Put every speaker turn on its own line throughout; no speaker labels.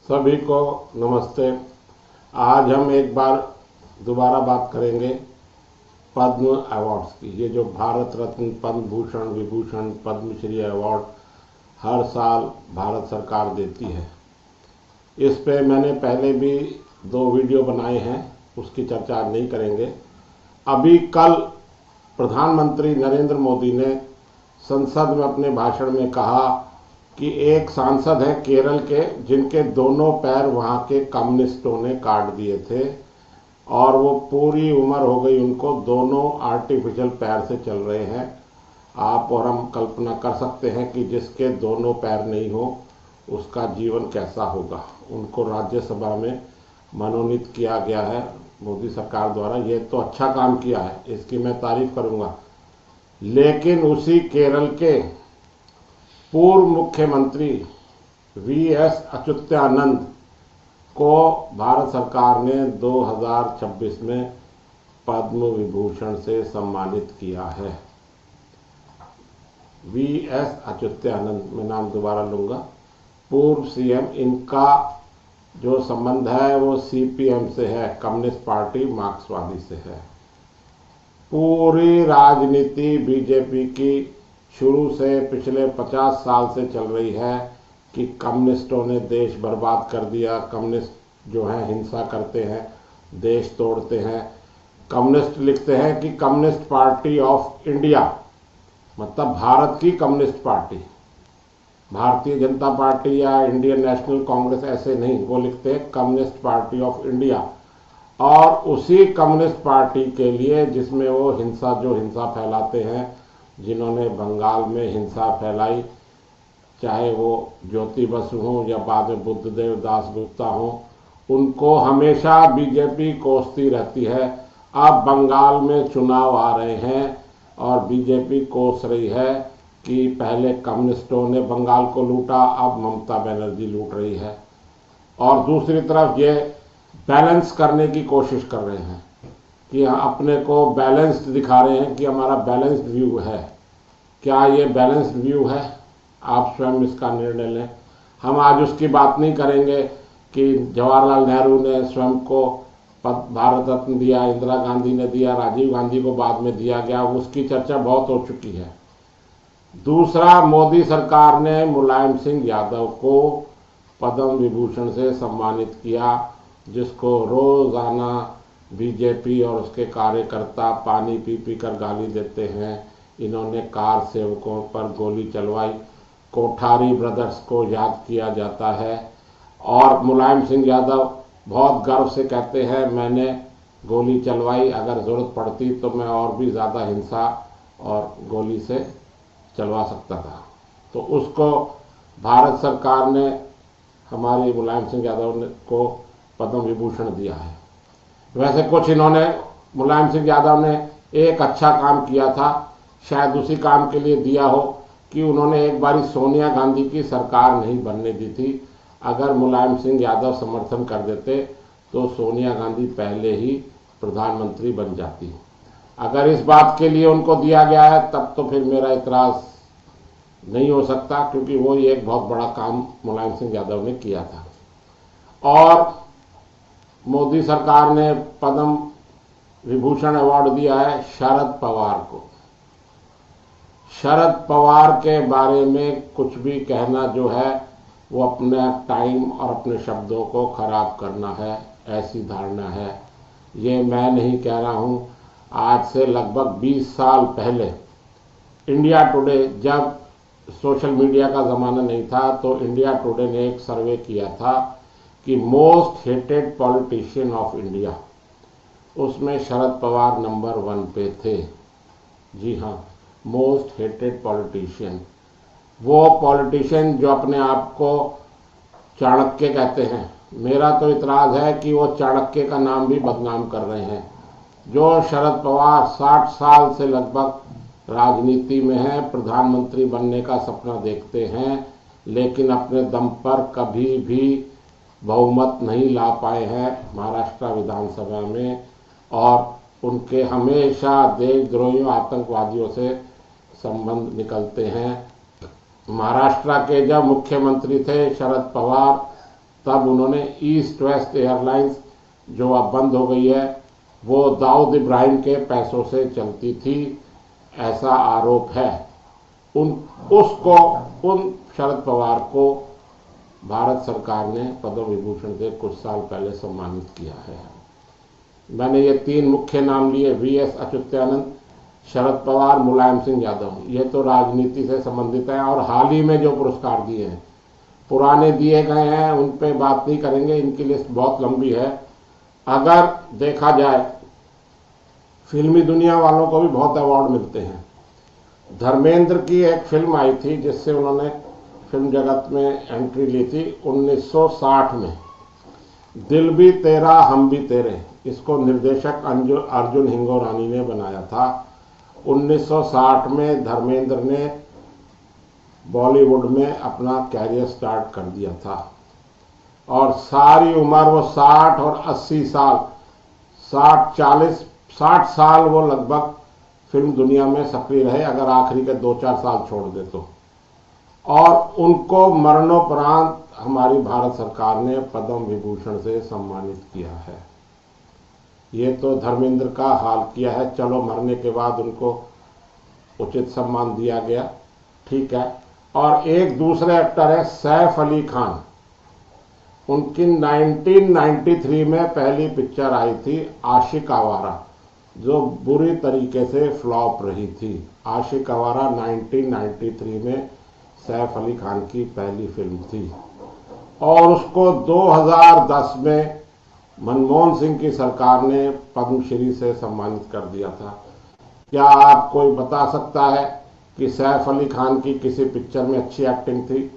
सभी को नमस्ते। आज हम एक बार दोबारा बात करेंगे पद्म अवार्ड्स की। ये जो भारत रत्न, पद्म भूषण, विभूषण, पद्मश्री अवार्ड हर साल भारत सरकार देती है, इस पे मैंने पहले भी 2 वीडियो बनाए हैं, उसकी चर्चा आज नहीं करेंगे। अभी कल प्रधानमंत्री नरेंद्र मोदी ने संसद में अपने भाषण में कहा कि एक सांसद है केरल के जिनके दोनों पैर वहाँ के कम्युनिस्टों ने काट दिए थे और वो पूरी उम्र हो गई उनको, दोनों आर्टिफिशियल पैर से चल रहे हैं। आप और हम कल्पना कर सकते हैं कि जिसके दोनों पैर नहीं हो उसका जीवन कैसा होगा। उनको राज्यसभा में मनोनीत किया गया है मोदी सरकार द्वारा। ये तो अच्छा काम किया है, इसकी मैं तारीफ करूंगा। लेकिन उसी केरल के पूर्व मुख्यमंत्री वीएस अच्युतानंद को भारत सरकार ने 2026 में पद्म विभूषण से सम्मानित किया है। वीएस अच्युतानंद, मैं नाम दोबारा लूंगा, पूर्व सीएम। इनका जो संबंध है वो सीपीएम से है, कम्युनिस्ट पार्टी मार्क्सवादी से है। पूरी राजनीति बीजेपी की शुरू से पिछले 50 साल से चल रही है कि कम्युनिस्टों ने देश बर्बाद कर दिया। कम्युनिस्ट जो हैं हिंसा करते हैं, देश तोड़ते हैं। कम्युनिस्ट लिखते हैं कि कम्युनिस्ट पार्टी ऑफ इंडिया, मतलब भारत की communist party, Bharatiya Janata party या इंडियन नेशनल कांग्रेस ऐसे नहीं, वो लिखते हैं कम्युनिस्ट पार्टी ऑफ इंडिया। और उसी कम्युनिस्ट पार्टी के लिए जिसमें वो हिंसा फैलाते हैं, जिन्होंने बंगाल में हिंसा फैलाई, चाहे वो ज्योति बसु हों या बाद में बुद्धदेव दास गुप्ता हों, उनको हमेशा बीजेपी कोसती रहती है। अब बंगाल में चुनाव आ रहे हैं और बीजेपी कोस रही है कि पहले कम्युनिस्टों ने बंगाल को लूटा, अब ममता बनर्जी लूट रही है। और दूसरी तरफ ये बैलेंस करने की कोशिश कर रहे हैं कि अपने को बैलेंस्ड दिखा रहे हैं कि हमारा बैलेंस्ड व्यू है। क्या ये बैलेंस्ड व्यू है? आप स्वयं इसका निर्णय लें। हम आज उसकी बात नहीं करेंगे कि जवाहरलाल नेहरू ने स्वयं को भारत रत्न दिया, इंदिरा गांधी ने दिया, राजीव गांधी को बाद में दिया गया, उसकी चर्चा बहुत हो चुकी है। दूसरा, मोदी सरकार ने मुलायम सिंह यादव को पद्म विभूषण से सम्मानित किया, जिसको रोजाना बीजेपी और उसके कार्यकर्ता पानी पी पी कर गाली देते हैं। इन्होंने कार सेवकों पर गोली चलवाई, कोठारी ब्रदर्स को याद किया जाता है। और मुलायम सिंह यादव बहुत गर्व से कहते हैं, मैंने गोली चलवाई, अगर ज़रूरत पड़ती तो मैं और भी ज़्यादा हिंसा और गोली से चलवा सकता था। तो उसको भारत सरकार ने हमारे मुलायम सिंह यादव को पद्म विभूषण दिया है। वैसे कुछ इन्होंने, मुलायम सिंह यादव ने एक अच्छा काम किया था, शायद उसी काम के लिए दिया हो कि उन्होंने एक बारी सोनिया गांधी की सरकार नहीं बनने दी थी। अगर मुलायम सिंह यादव समर्थन कर देते तो सोनिया गांधी पहले ही प्रधानमंत्री बन जाती। अगर इस बात के लिए उनको दिया गया है तब तो फिर मेरा इतराज नहीं हो सकता, क्योंकि वो एक बहुत बड़ा काम मुलायम सिंह यादव ने किया था। और मोदी सरकार ने पद्म विभूषण अवार्ड दिया है शरद पवार को। शरद पवार के बारे में कुछ भी कहना जो है वो अपने टाइम और अपने शब्दों को खराब करना है, ऐसी धारणा है। ये मैं नहीं कह रहा हूँ। आज से लगभग 20 साल पहले इंडिया टुडे, जब सोशल मीडिया का ज़माना नहीं था, तो इंडिया टुडे ने एक सर्वे किया था कि most hated politician of India, उसमें शरद पवार नंबर 1 पे थे। जी हाँ, मोस्ट हेटेड पॉलिटिशियन। वो पॉलिटिशियन जो अपने आप को चाणक्य कहते हैं। मेरा तो इतराज है कि वो चाणक्य का नाम भी बदनाम कर रहे हैं। जो शरद पवार 60 साल से लगभग राजनीति में हैं, प्रधानमंत्री बनने का सपना देखते हैं, लेकिन अपने दम पर कभी भी बहुमत नहीं ला पाए हैं महाराष्ट्र विधानसभा में। और उनके हमेशा देशद्रोहियों, आतंकवादियों से संबंध निकलते हैं। महाराष्ट्र के जब मुख्यमंत्री थे शरद पवार, तब उन्होंने ईस्ट वेस्ट एयरलाइंस जो अब बंद हो गई है वो दाऊद इब्राहिम के पैसों से चलती थी, ऐसा आरोप है। उन शरद पवार को भारत सरकार ने पद्म विभूषण से कुछ साल पहले सम्मानित किया है। मैंने ये 3 मुख्य नाम लिए, वीएस अच्युतानंद, शरद पवार, मुलायम सिंह यादव। ये तो राजनीति से संबंधित है और हाल ही में जो पुरस्कार दिए हैं, पुराने दिए गए हैं उन पे बात नहीं करेंगे, इनकी लिस्ट बहुत लंबी है। अगर देखा जाए फिल्मी दुनिया वालों को भी बहुत अवार्ड मिलते हैं। धर्मेंद्र की एक फिल्म आई थी जिससे उन्होंने फिल्म जगत में एंट्री ली थी 1960 में, दिल भी तेरा हम भी तेरे। इसको निर्देशक अर्जुन हिंगोरानी ने बनाया था। 1960 में धर्मेंद्र ने बॉलीवुड में अपना कैरियर स्टार्ट कर दिया था और सारी उम्र वो 60 और 80 साल, 60 साल वो लगभग फिल्म दुनिया में सक्रिय रहे, अगर आखिरी के 2-4 साल छोड़ दे तो। और उनको मरणोपरांत हमारी भारत सरकार ने पद्म विभूषण से सम्मानित किया है। ये तो धर्मेंद्र का हाल किया है, चलो मरने के बाद उनको उचित सम्मान दिया गया, ठीक है। और एक दूसरे एक्टर है सैफ अली खान, उनकी 1993 में पहली पिक्चर आई थी आशिक आवारा, जो बुरी तरीके से फ्लॉप रही थी। आशिक आवारा 1993 में सैफ अली खान की पहली फिल्म थी और उसको 2010 में मनमोहन सिंह की सरकार ने पद्मश्री से सम्मानित कर दिया था। क्या आप कोई बता सकता है कि सैफ अली खान की किसी पिक्चर में अच्छी एक्टिंग थी?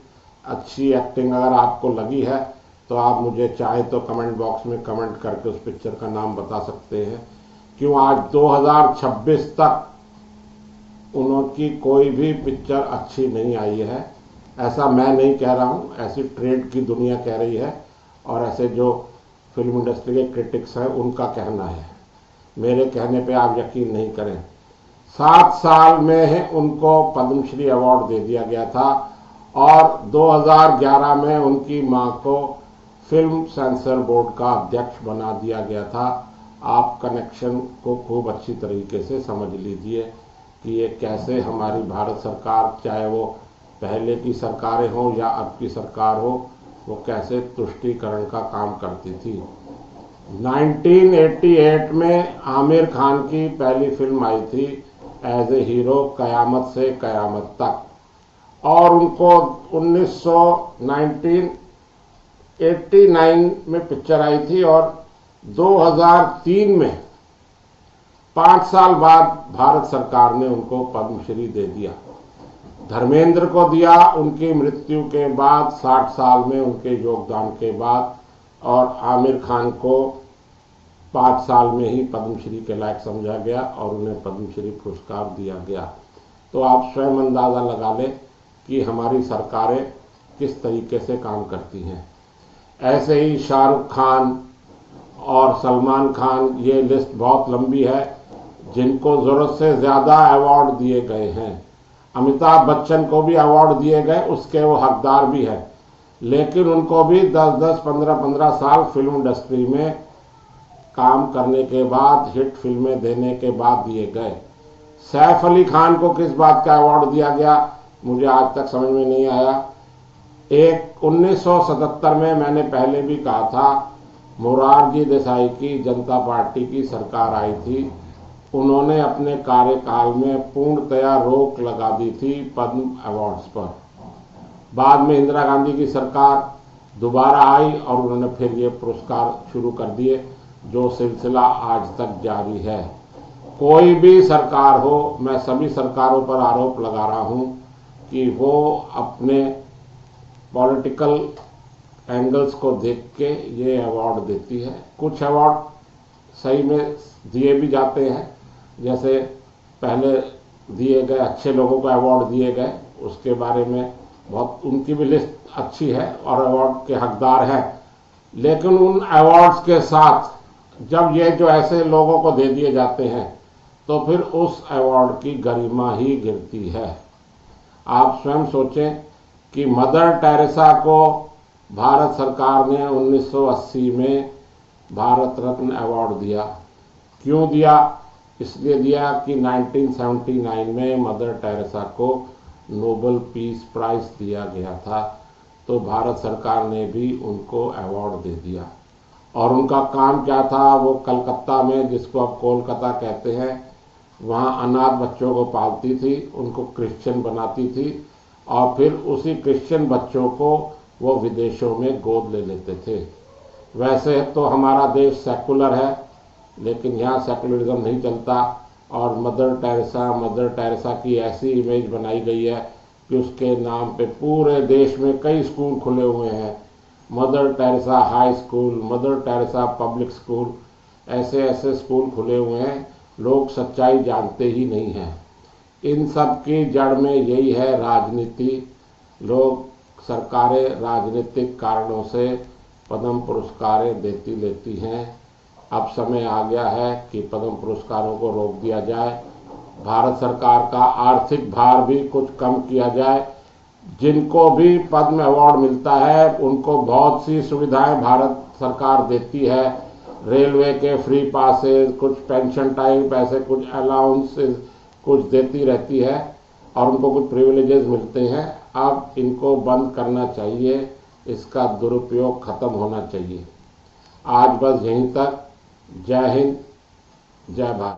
अच्छी एक्टिंग अगर आपको लगी है तो आप मुझे चाहे तो कमेंट बॉक्स में कमेंट करके उस पिक्चर का नाम बता सकते हैं। क्यों आज 2026 तक उनकी कोई भी पिक्चर अच्छी नहीं आई है? ऐसा मैं नहीं कह रहा हूँ, ऐसी ट्रेड की दुनिया कह रही है और ऐसे जो फिल्म इंडस्ट्री के क्रिटिक्स हैं उनका कहना है। मेरे कहने पे आप यकीन नहीं करें। 7 साल में उनको पद्मश्री अवार्ड दे दिया गया था और 2011 में उनकी मां को फिल्म सेंसर बोर्ड का अध्यक्ष बना दिया गया था। आप कनेक्शन को खूब अच्छी तरीके से समझ लीजिए कि ये कैसे हमारी भारत सरकार, चाहे वो पहले की सरकारें हों या अब की सरकार हो, वो कैसे तुष्टीकरण का काम करती थी। 1988 में आमिर खान की पहली फिल्म आई थी एज ए हीरो, कयामत से कयामत तक, और उनको 1989 में पिक्चर आई थी और 2003 में 5 साल बाद भारत सरकार ने उनको पद्मश्री दे दिया। धर्मेंद्र को दिया उनकी मृत्यु के बाद, 60 साल में उनके योगदान के बाद, और आमिर खान को 5 साल में ही पद्मश्री के लायक समझा गया और उन्हें पद्मश्री पुरस्कार दिया गया। तो आप स्वयं अंदाजा लगा लें कि हमारी सरकारें किस तरीके से काम करती हैं। ऐसे ही शाहरुख खान और सलमान खान, ये लिस्ट बहुत लंबी है जिनको जरूरत से ज्यादा अवार्ड दिए गए हैं। अमिताभ बच्चन को भी अवार्ड दिए गए, उसके वो हकदार भी है, लेकिन उनको भी 10-10, 15-15 साल फिल्म इंडस्ट्री में काम करने के बाद, हिट फिल्में देने के बाद दिए गए। सैफ अली खान को किस बात का अवार्ड दिया गया मुझे आज तक समझ में नहीं आया। 1977 में मैंने पहले भी कहा था, मोरारजी देसाई की जनता पार्टी की सरकार आई थी, उन्होंने अपने कार्यकाल में पूर्णतया रोक लगा दी थी पद्म अवार्ड्स पर। बाद में इंदिरा गांधी की सरकार दोबारा आई और उन्होंने फिर ये पुरस्कार शुरू कर दिए, जो सिलसिला आज तक जारी है। कोई भी सरकार हो, मैं सभी सरकारों पर आरोप लगा रहा हूं कि वो अपने पॉलिटिकल एंगल्स को देख के ये अवार्ड देती है। कुछ अवार्ड सही में दिए भी जाते हैं, जैसे पहले दिए गए अच्छे लोगों को अवार्ड दिए गए, उसके बारे में बहुत, उनकी भी लिस्ट अच्छी है और अवार्ड के हकदार हैं। लेकिन उन अवार्ड्स के साथ जब ये जो ऐसे लोगों को दे दिए जाते हैं तो फिर उस अवार्ड की गरिमा ही गिरती है। आप स्वयं सोचें कि मदर टेरेसा को भारत सरकार ने 1980 में भारत रत्न अवार्ड दिया। क्यों दिया? इसलिए दिया कि 1979 में मदर टेरेसा को नोबेल पीस प्राइज दिया गया था, तो भारत सरकार ने भी उनको अवार्ड दे दिया। और उनका काम क्या था? वो कलकत्ता में, जिसको अब कोलकाता कहते हैं, वहाँ अनाथ बच्चों को पालती थी, उनको क्रिश्चियन बनाती थी और फिर उसी क्रिश्चियन बच्चों को वो विदेशों में गोद ले लेते थे। वैसे तो हमारा देश सेकुलर है, लेकिन यहाँ सेकुलरिज्म नहीं चलता और मदर टेरेसा की ऐसी इमेज बनाई गई है कि उसके नाम पे पूरे देश में कई स्कूल खुले हुए हैं। Mother Teresa high school, mother Teresa public school, ऐसे ऐसे स्कूल खुले हुए हैं। लोग सच्चाई जानते ही नहीं हैं। इन सब की जड़ में यही है राजनीति। लोग, सरकारें राजनीतिक कारणों से पद्म पुरस्कारें देती लेती हैं। अब समय आ गया है कि पद्म पुरस्कारों को रोक दिया जाए। भारत सरकार का आर्थिक भार भी कुछ कम किया जाए। जिनको भी पद्म अवार्ड मिलता है उनको बहुत सी सुविधाएं भारत सरकार देती है। रेलवे के फ्री पासेस, कुछ पेंशन टाइप, ऐसे कुछ अलाउंसेस कुछ देती रहती है और उनको कुछ प्रिविलेजेस मिलते हैं। अब इनको बंद करना चाहिए, इसका दुरुपयोग खत्म होना चाहिए। आज बस यहीं तक। जय हिंद, जय भारत।